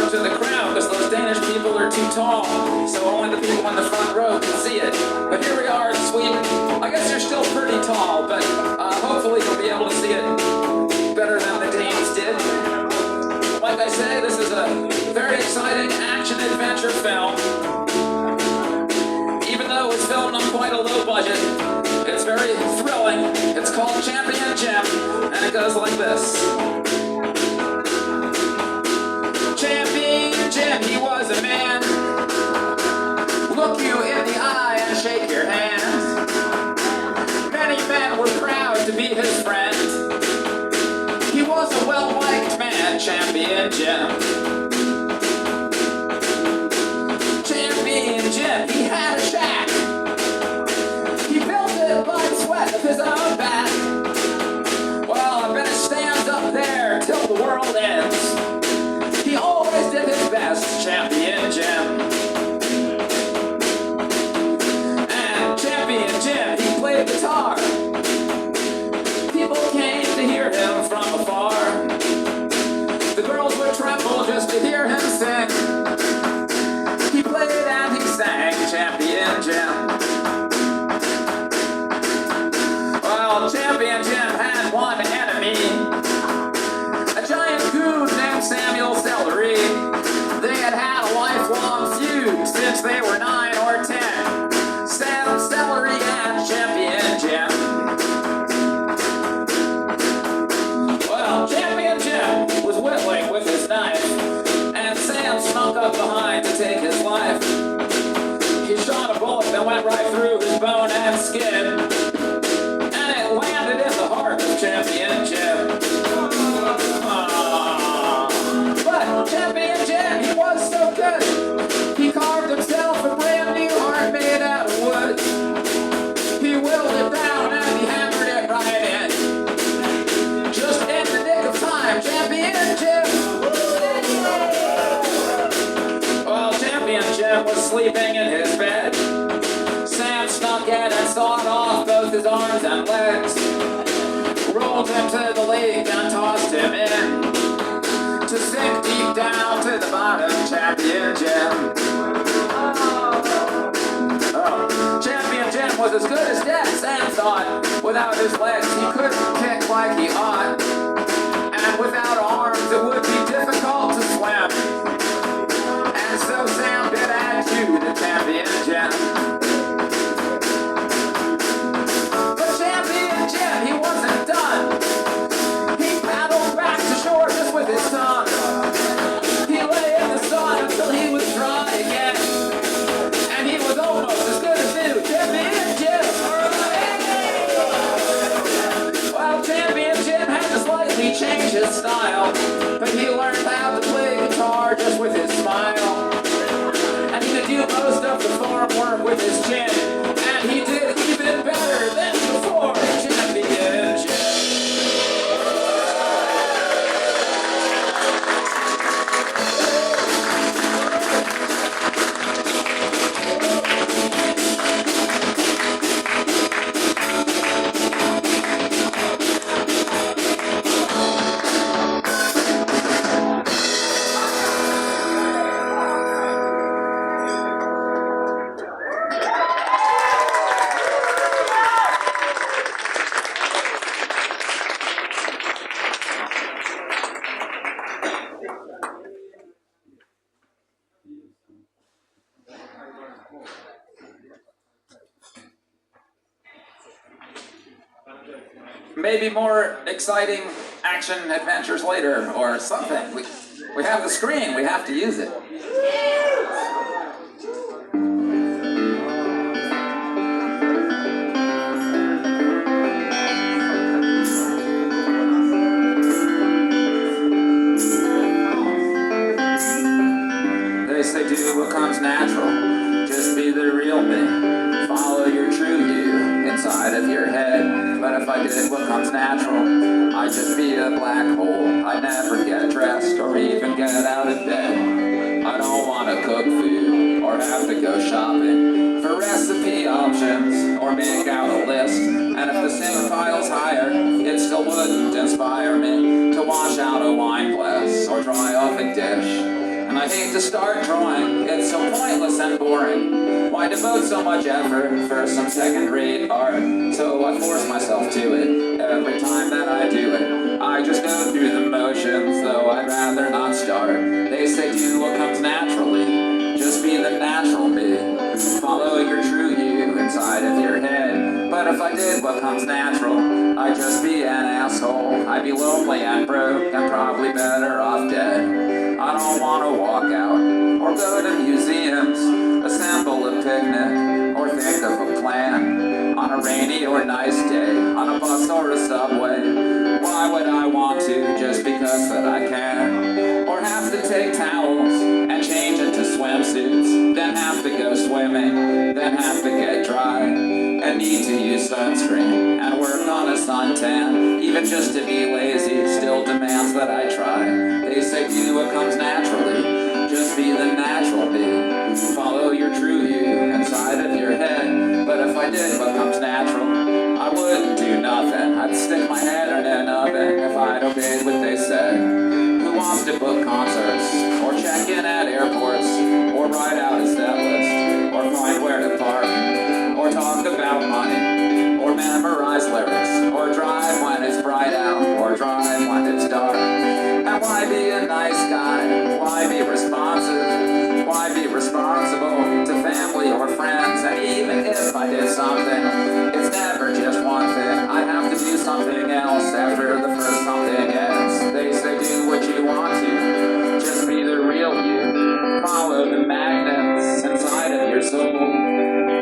to the crowd because those Danish people are too tall, so only the people in the front row can see it. But here we are in Sweden. I guess you're still pretty tall, but hopefully you'll be able to see it better than the Danes did. Like I say, this is a very exciting action-adventure film. Even though it's filmed on quite a low budget, it's very thrilling. It's called Champion Jim, and it goes like this. Champion Jim, he was a man. Look you in the eye and shake your hand. Many men were proud to be his friend. He was a well-liked man, Champion Jim. Champion Jim, he had a shack. He built it by the sweat of his own back. Well, I bet it stands up there till the world ends. He always did his best, Champion Jim. And Champion Jim, he played guitar. People came to hear him from afar. The girls would tremble just to hear him sing. He played and he sang, Champion Jim. Well, Champion Jim had one enemy, a giant goon named Samuel Celery. They had had a lifelong feud since they were 9 or 10. Sam Celery and Champion Jim. Well, Champion Jim was whittling with his knife, and Sam snuck up behind to take his life. He shot a bullet that went right through his bone and skin, and it landed in the heart of Champion Jim. But Champion Jim, he was so good. He carved himself a brand new heart made out of wood. He willed it down and he hammered it right in. Just in the nick of time, Champion Jim. Well, Champion Jim was sleeping in his bed. Sam snuck in and sawed off both his arms and legs, rolled him to the lake and tossed him in, to sink deep down to the bottom, Champion Jim. Oh, Champion Jim was as good as dead, Sam thought. Without his legs, he couldn't kick like he ought. And without arms, it would be difficult to swim. And so Sam bid adieu to Champion Jim. But Champion Jim, he wasn't done. He paddled back to shore just with his tongue. He lay in the sun until he was dry again. And he was almost as good as new, Champion Jim. Well, Champion Jim had to slightly change his style, but he learned how to play guitar just with his smile. And he could do most of the farm work with his chin. And he did even better than before, Champion Jim. Maybe more exciting action adventures later, or something. We have the screen, we have to use it. They say do what comes natural, just be the real me. Follow your true you inside of your head. But if I did what comes natural, I'd just be a black hole. I'd never get dressed or even get out of bed. I don't want to cook food or have to go shopping for recipe options or make out a list. And if the sink pile's higher, it still wouldn't inspire me to wash out a wine glass or dry off a dish. And I hate to start drawing, it's so pointless and boring. Why devote so much effort for some second-rate art? So I force myself to it every time that I do it. I just go through the motions, though I'd rather not start. They say do what comes naturally, just be the natural me. Follow your true you inside of your head. But if I did what comes natural, I'd just be an asshole. I'd be lonely and broke and probably better off dead. I don't want to walk out or go to museums, assemble a picnic or think of a plan on a rainy or nice day, on a bus or a subway. Why would I want to just because that I can? Or have to take towels and change into swimsuits, then have to go swimming, then have to get dry, and need to use sunscreen and work on a suntan. Even just to be lazy still demands that I try. They say do what comes naturally, just be the natural me. Follow your true you inside of your head. But if I did what comes natural, I wouldn't do nothing. I'd stick my head in an oven if I'd obeyed what they said. Who wants to book concerts, or check in at airports, or write out a set list, or find where to park, or talk about money, or memorize lyrics, or drive when it's bright out, or drive when it's dark? And why be a nice guy? Why be responsive? Why be responsible to family or friends? And even if I did something, it's never just one thing. I'd have to do something else after the first something ends. They say do what you want to, just be the real you. Follow the magnets inside of your soul.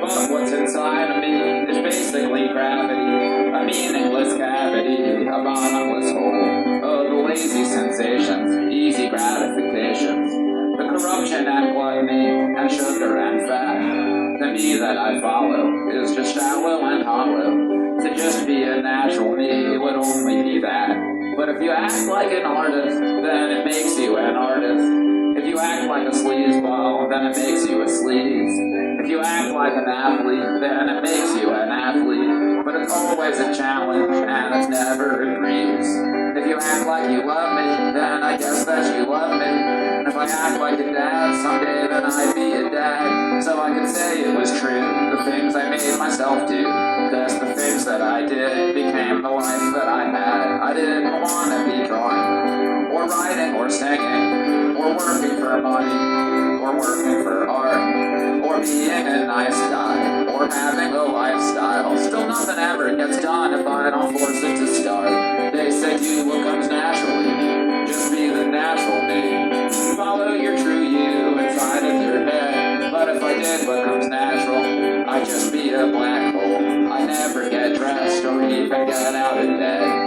But what's inside of me is basically gravity, a meaningless cavity, a bottomless hole. Oh, the lazy sensations, easy gratifications, the corruption and gluttony, and sugar and fat. The me that I follow is just shallow and hollow. To just be a natural me would only be that. But if you act like an artist, then it makes you an artist. If you act like a sleazeball, then it makes you a sleaze. If you act like an athlete, then it makes you an athlete. But it's always a challenge, and it's never a breeze. If you act like you love me, then I guess that you love me. And if I act like a dad someday, then I'd be a dad. So I could say it was true, the things I made myself do. Cause the things that I did became the life that I had. I didn't want to be drawing, or writing, or singing, or working for money, or working for art, or being a nice guy, or having a lifestyle. Still nothing ever gets done if I don't force it to start. They say do what comes naturally, just be the natural me. Follow your true you inside of your head. But if I did what comes natural, I'd just be a black hole. I never get dressed or even get out of bed.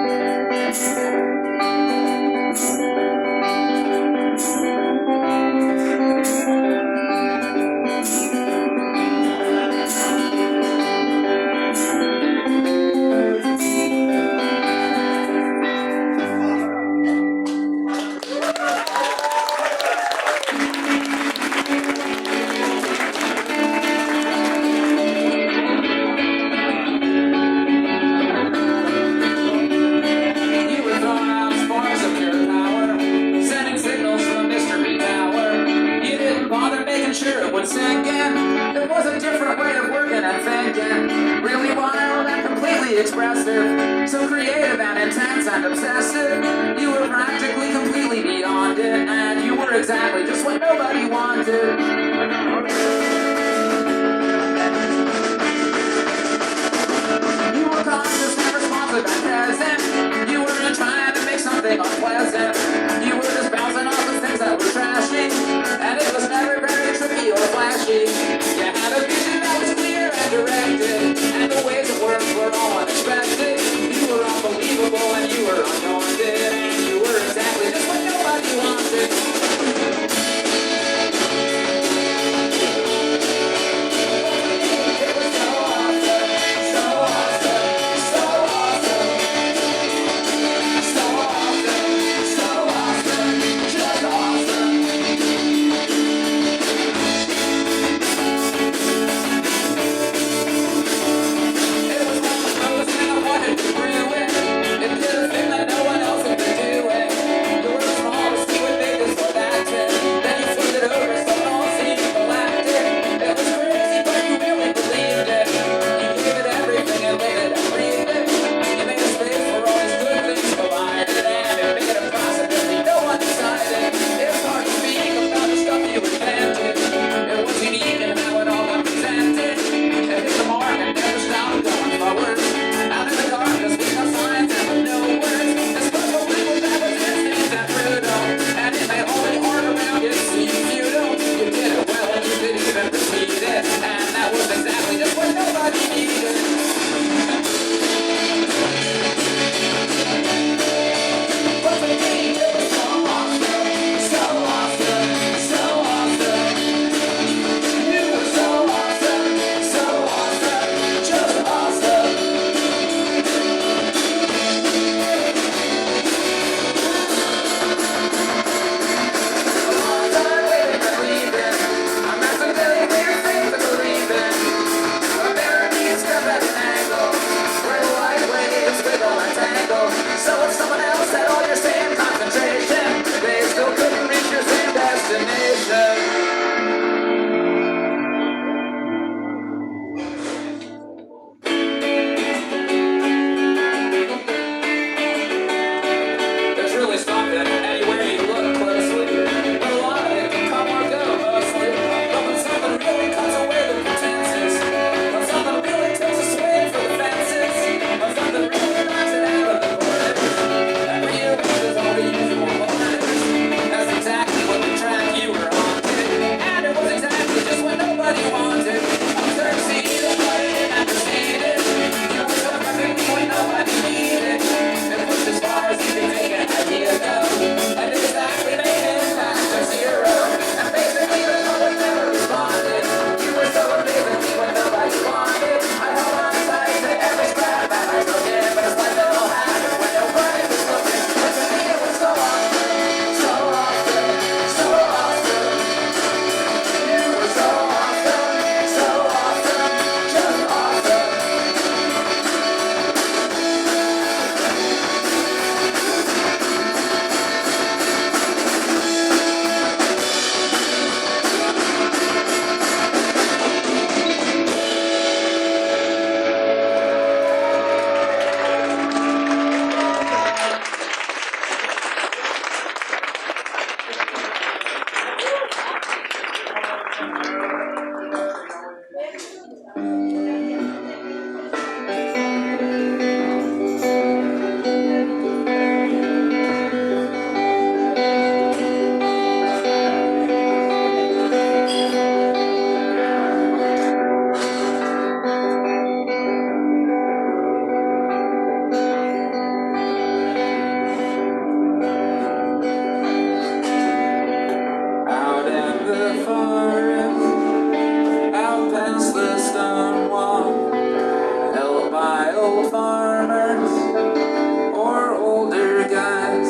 Sure, it would sink in. There was a different way of working and thinking. Really wild and completely expressive. So creative and intense and obsessive. You were practically completely beyond it. And you were exactly just what nobody wanted. You were conscious and responsive and present. You weren't trying to make something unpleasant. You were just bouncing off the things that were trashy. And it was never very tricky or flashy. You had a vision that was clear and directed, and the ways it worked were all unexpected. You were unbelievable and you were undaunted, and you were exactly just what nobody wanted. So forest, out past the stone wall, held by old farmers or older guys.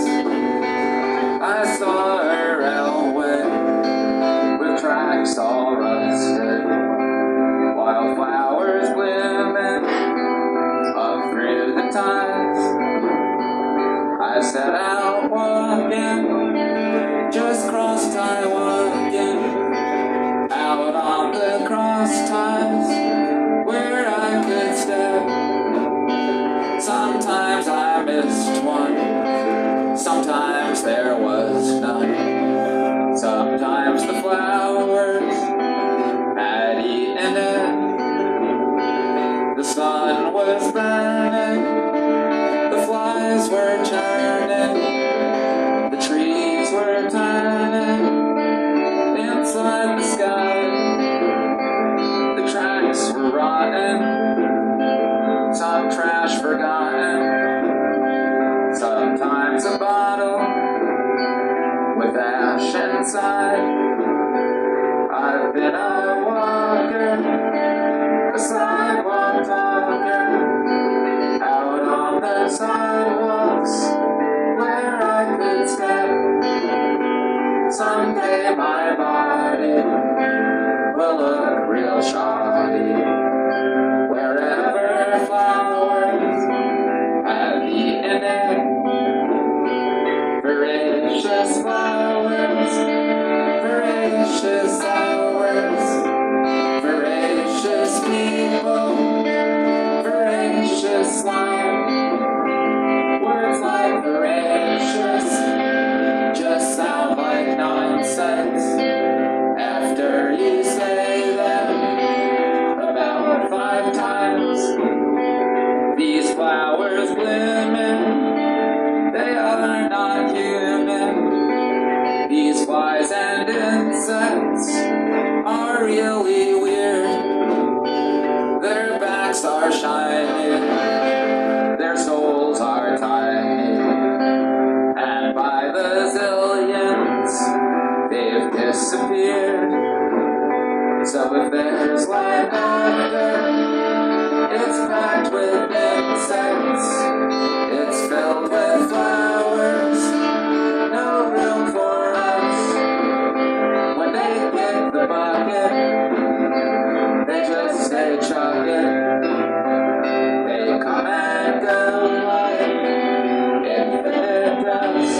I saw a railway with tracks all rusted, wildflowers blooming up through the ties. I set out walking, just crossed Taiwan, out on the cross ties where I could step. Sometimes I missed one, sometimes there was none. Sometimes the flowers had eaten it. The sun was burning, the flies were churning, the trees were turning inside the sky. The tracks were rotten, some trash forgotten. Sometimes a bottle with ash inside. I've been a walker, a sidewalk talker, out on the sidewalks where I could step. Someday my body will look real shoddy wherever flowers have eaten it. Voracious flowers, voracious hours, voracious people, voracious life. Words like voracious just sound like nonsense after you say them about 5 times. These flowers blooming, they are not human. These flies and insects are really weird. Their backs are shiny, their souls are tiny, and by the zillions they've disappeared. So if there's life after, it's packed with insects, it's filled with flowers, no room for us. When they pick the bucket, they just say chuck it. They come and go like infinite dust.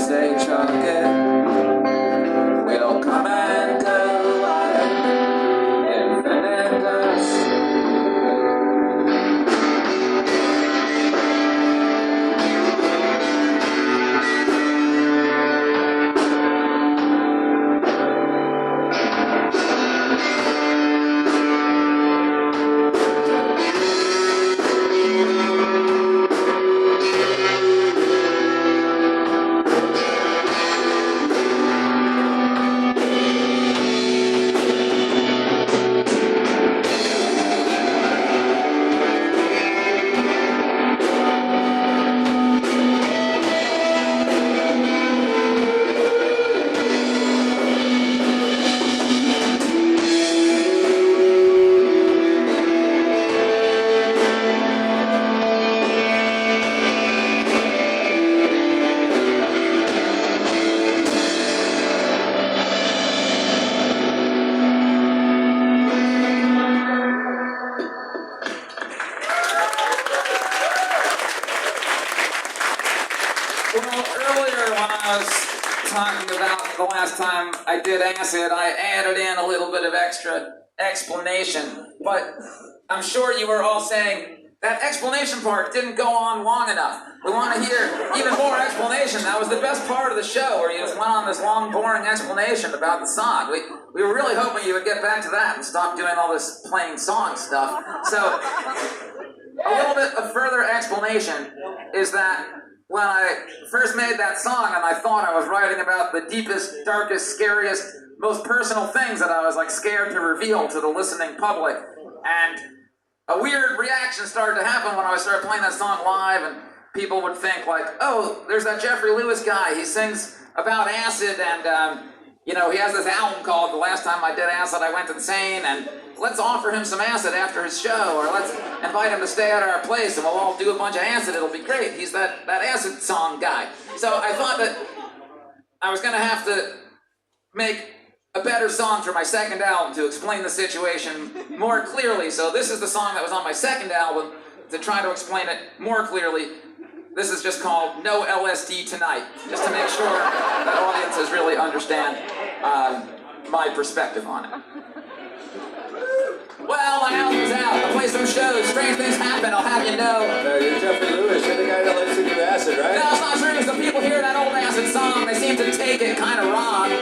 Say chuck it, we'll come and go like infinite dust. Well, earlier when I was talking about the last time I did acid, I added in a little bit of extra explanation, but I'm sure you were all saying, that explanation part didn't go on long enough. We want to hear even more explanation. That was the best part of the show, where you just went on this long, boring explanation about the song. We were really hoping you would get back to that and stop doing all this playing song stuff. So, a little bit of further explanation is that when I first made that song and I thought I was writing about the deepest, darkest, scariest, most personal things that I was like scared to reveal to the listening public, and a weird reaction started to happen when I started playing that song live, and people would think like, oh, there's that Jeffrey Lewis guy, he sings about acid, and he has this album called The Last Time I Did Acid, I Went Insane, and let's offer him some acid after his show, or let's invite him to stay at our place and we'll all do a bunch of acid, it'll be great. He's that acid song guy. So I thought that I was gonna have to make a better song for my second album to explain the situation more clearly. So this is the song that was on my second album to try to explain it more clearly. This is just called No LSD Tonight, just to make sure that audiences really understand my perspective on it. Well, my album's out. I play some shows. Strange things happen, I'll have you know. You're Jeffrey Lewis. You're the guy that likes to do acid, right? No, it's not true. Some people hear that old acid song, they seem to take it kind of wrong.